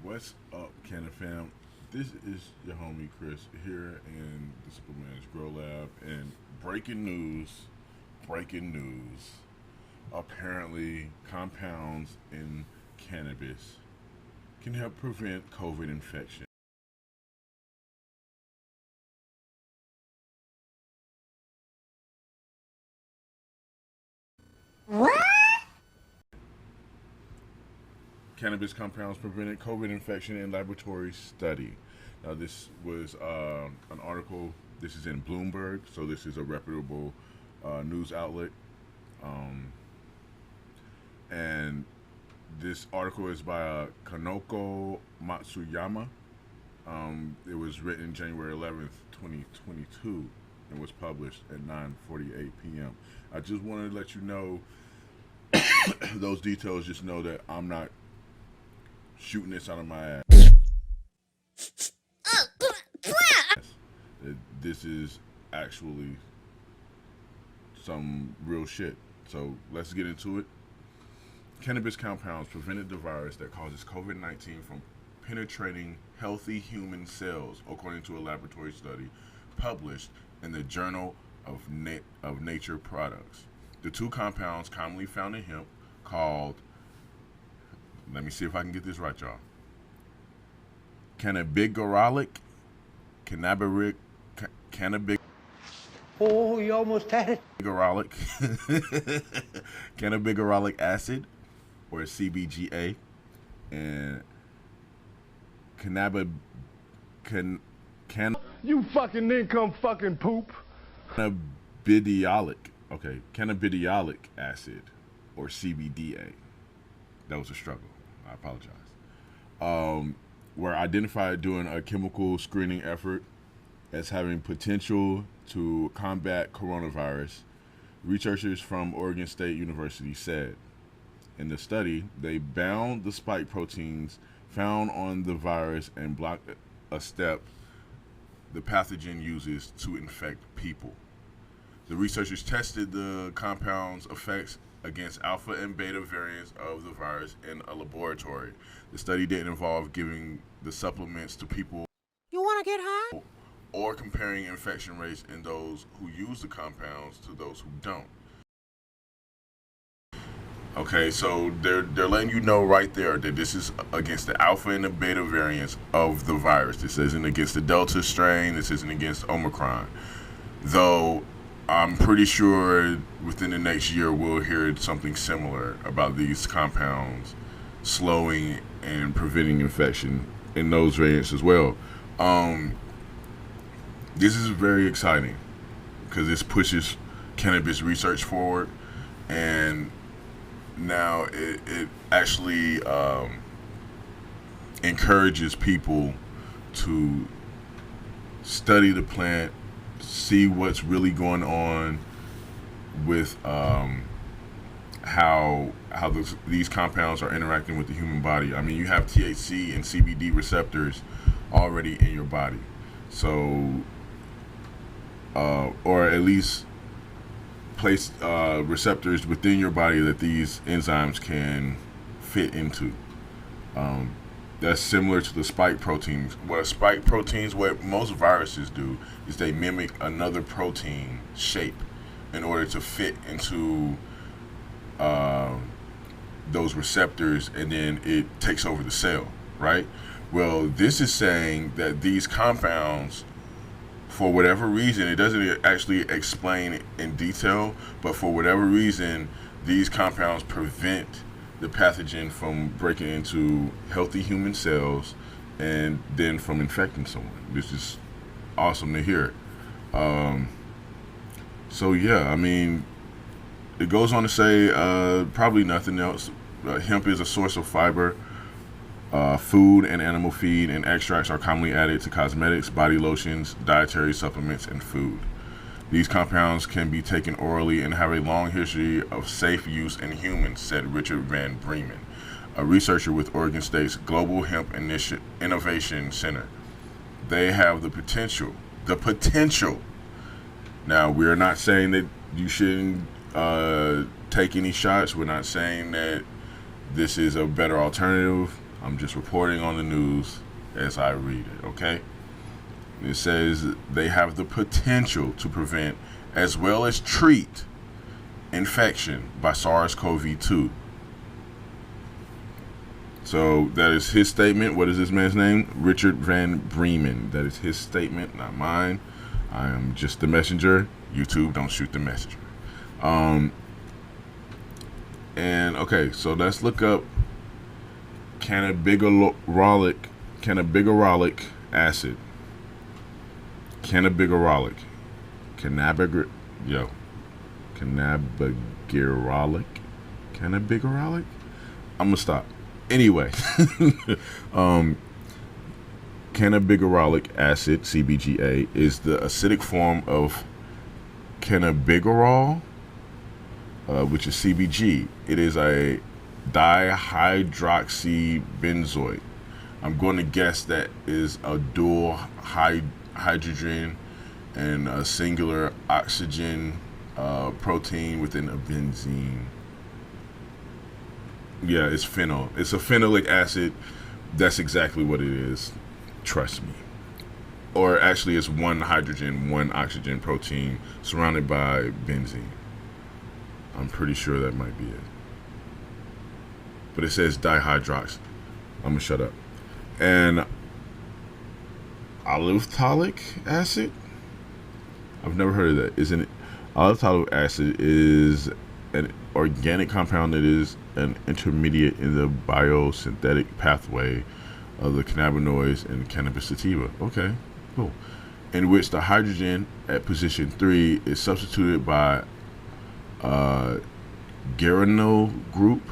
What's up, Canna fam? This is your homie Chris here in the Superman's Grow Lab. And breaking news. Apparently, compounds in cannabis can help prevent COVID infection. What? Cannabis compounds prevented COVID infection in laboratory study. Now, this was an article. This is in Bloomberg, so this is a reputable news outlet. Um, and this article is by Kanoko Matsuyama. It was written January 11th, 2022, and was published at 9:48 p.m. I just wanted to let you know those details. Just know that I'm not shooting this out of my ass. This is actually some real shit. So let's get into it. Cannabis compounds prevented the virus that causes COVID-19 from penetrating healthy human cells, according to a laboratory study published in the Journal of Nature Products. The two compounds commonly found in hemp, called, let me see if I can get this right, y'all, cannabigerolic, cannabigerolic, Oh, you almost had it. cannabigerolic acid, or CBGA, and cannabis, You fucking income fucking poop. cannabidiolic, cannabidiolic acid, or CBDA. That was a struggle. I apologize. Were identified during a chemical screening effort as having potential to combat coronavirus, researchers from Oregon State University said. In the study, they bound the spike proteins found on the virus and blocked a step the pathogen uses to infect people. The researchers tested the compound's effects against alpha and beta variants of the virus in a laboratory. The study didn't involve giving the supplements to people You want to get high? or comparing infection rates in those who use the compounds to those who don't. Okay, so they're letting you know right there that this is against the alpha and the beta variants of the virus. This isn't against the Delta strain. This isn't against Omicron. Though I'm pretty sure within the next year we'll hear something similar about these compounds slowing and preventing infection in those variants as well. This is very exciting because this pushes cannabis research forward, and now it actually encourages people to study the plant, see what's really going on with how these compounds are interacting with the human body. I mean, you have THC and CBD receptors already in your body, so or at least place receptors within your body that these enzymes can fit into. That's similar to the spike proteins. What most viruses do is they mimic another protein shape in order to fit into those receptors, and then it takes over the cell, right? Well, this is saying that these compounds, for whatever reason, it doesn't actually explain in detail, but for whatever reason, these compounds prevent the pathogen from breaking into healthy human cells and then from infecting someone. This is awesome to hear. So yeah, I mean, it goes on to say probably nothing else. Hemp is a source of fiber. Food and animal feed and extracts are commonly added to cosmetics, body lotions, dietary supplements, and food. These compounds can be taken orally and have a long history of safe use in humans, said Richard Van Bremen, a researcher with Oregon State's Global Hemp Innovation Center. They have the potential. Now, we're not saying that you shouldn't take any shots. We're not saying that this is a better alternative. I'm just reporting on the news as I read it, okay? It says they have the potential to prevent as well as treat infection by SARS-CoV-2. So that is his statement. What is this man's name? Richard Van Bremen. That is his statement, not mine. I am just the messenger. YouTube, don't shoot the messenger. And okay, so let's look up cannabigorolic acid. Cannabigorolic. Cannabigorolic? I'm gonna stop. Anyway, cannabigorolic acid, CBGA, is the acidic form of cannabigerol, which is CBG. It is a dihydroxybenzoate. I'm going to guess that is a dual hydrogen and a singular oxygen protein within a benzene. Yeah, it's phenol. It's a phenolic acid. That's exactly what it is. Trust me. Or actually, it's one hydrogen, one oxygen protein surrounded by benzene. I'm pretty sure that might be it. But it says dihydrox. I'm going to shut up. And olivetolic acid? I've never heard of that. Isn't it? Olivetolic acid is an organic compound that is an intermediate in the biosynthetic pathway of the cannabinoids in cannabis sativa. Okay, cool. In which the hydrogen at position 3 is substituted by geranyl group.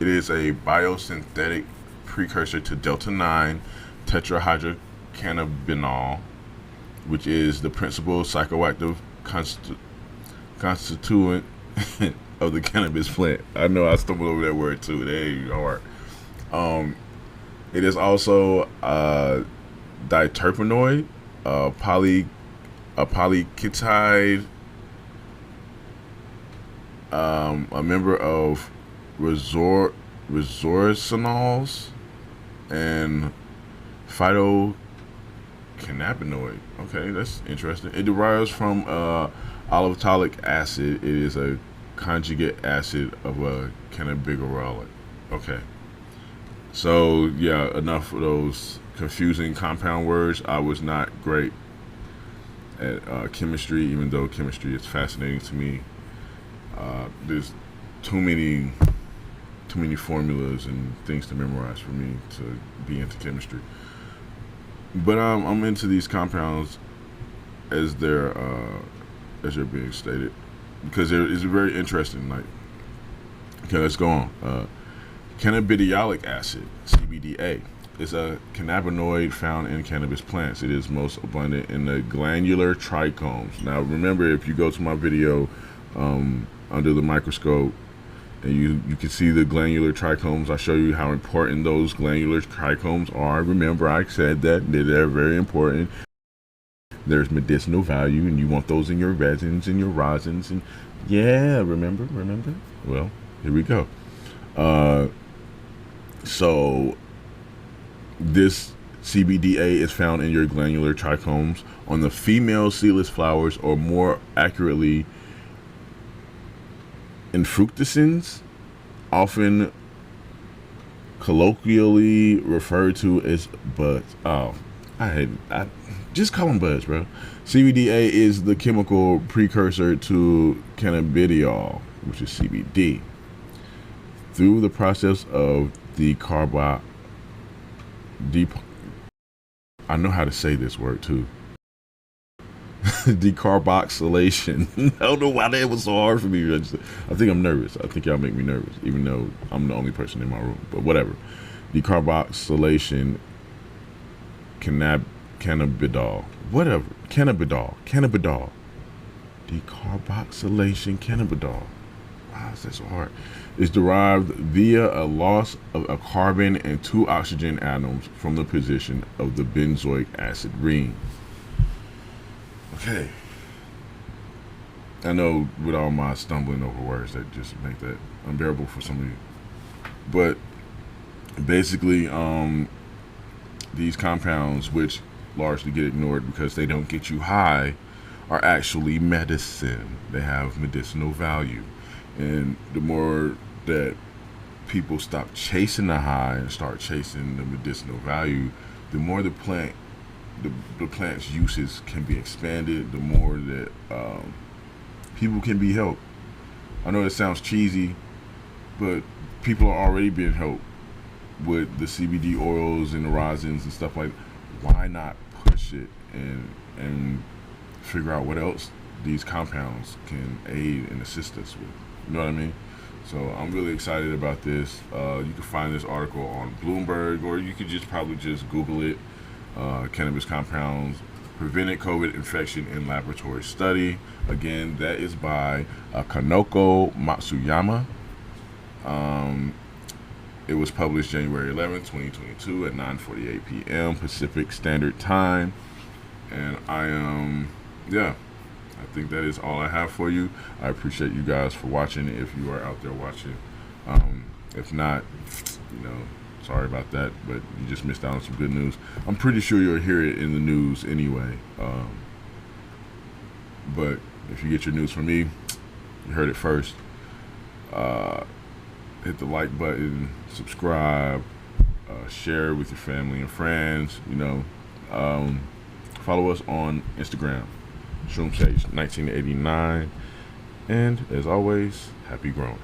It is a biosynthetic precursor to delta-9 tetrahydrocannabinol, which is the principal psychoactive constituent of the cannabis plant. I know I stumbled over that word too. That ain't hard. It is also a diterpenoid, a polyketide, a member of resorcinols, and phytocannabinoid. Okay, that's interesting. It derives from olivetolic acid. It is a conjugate acid of a cannabigorolic. Okay. So, yeah, enough of those confusing compound words. I was not great at chemistry, even though chemistry is fascinating to me. There's too many formulas and things to memorize for me to be into chemistry. But I'm into these compounds as they're being stated, because it's very interesting. Like, okay, let's go on. Cannabidiolic acid, CBDA, is a cannabinoid found in cannabis plants. It is most abundant in the glandular trichomes. Now, remember, if you go to my video under the microscope, and you can see the glandular trichomes, I show you how important those glandular trichomes are. Remember, I said that they're very important. There's medicinal value, and you want those in your resins and your rosins, and yeah, remember. Well, here we go. So this CBDA is found in your glandular trichomes on the female seedless flowers, or more accurately, in fructicins, often colloquially referred to as buds. Oh, I just call them buds, bro. CBDA is the chemical precursor to cannabidiol, which is CBD. Through the process of I know how to say this word too. Decarboxylation. I don't know why that was so hard for me. I think I'm nervous. I think y'all make me nervous, even though I'm the only person in my room. But whatever. Decarboxylation, cannabidol. Whatever. Cannabidol. Decarboxylation, cannabidol. Wow, that's so hard. Is derived via a loss of a carbon and 2 oxygen atoms from the position of the benzoic acid ring. Okay. I know with all my stumbling over words that just make that unbearable for some of you. But Basically, these compounds, which largely get ignored because they don't get you high, are actually medicine. They have medicinal value. And the more that people stop chasing the high and start chasing the medicinal value, the more the plant's uses can be expanded, the more that people can be helped. I know it sounds cheesy, but people are already being helped with the CBD oils and the rosins and stuff like that. Why not push it and figure out what else these compounds can aid and assist us with? You know what I mean? So I'm really excited about this. You can find this article on Bloomberg, or you could probably just Google it. Cannabis compounds prevented COVID infection in laboratory study. Again, that is by Kanoko Matsuyama. It was published January 11th, 2022 at 9:48 p.m. Pacific Standard Time. And I think that is all I have for you. I appreciate you guys for watching, if you are out there watching. If not, sorry about that, but you just missed out on some good news. I'm pretty sure you'll hear it in the news anyway. But if you get your news from me, you heard it first. Hit the like button, subscribe, share with your family and friends. Follow us on Instagram, ShroomSage1989, and as always, happy growing.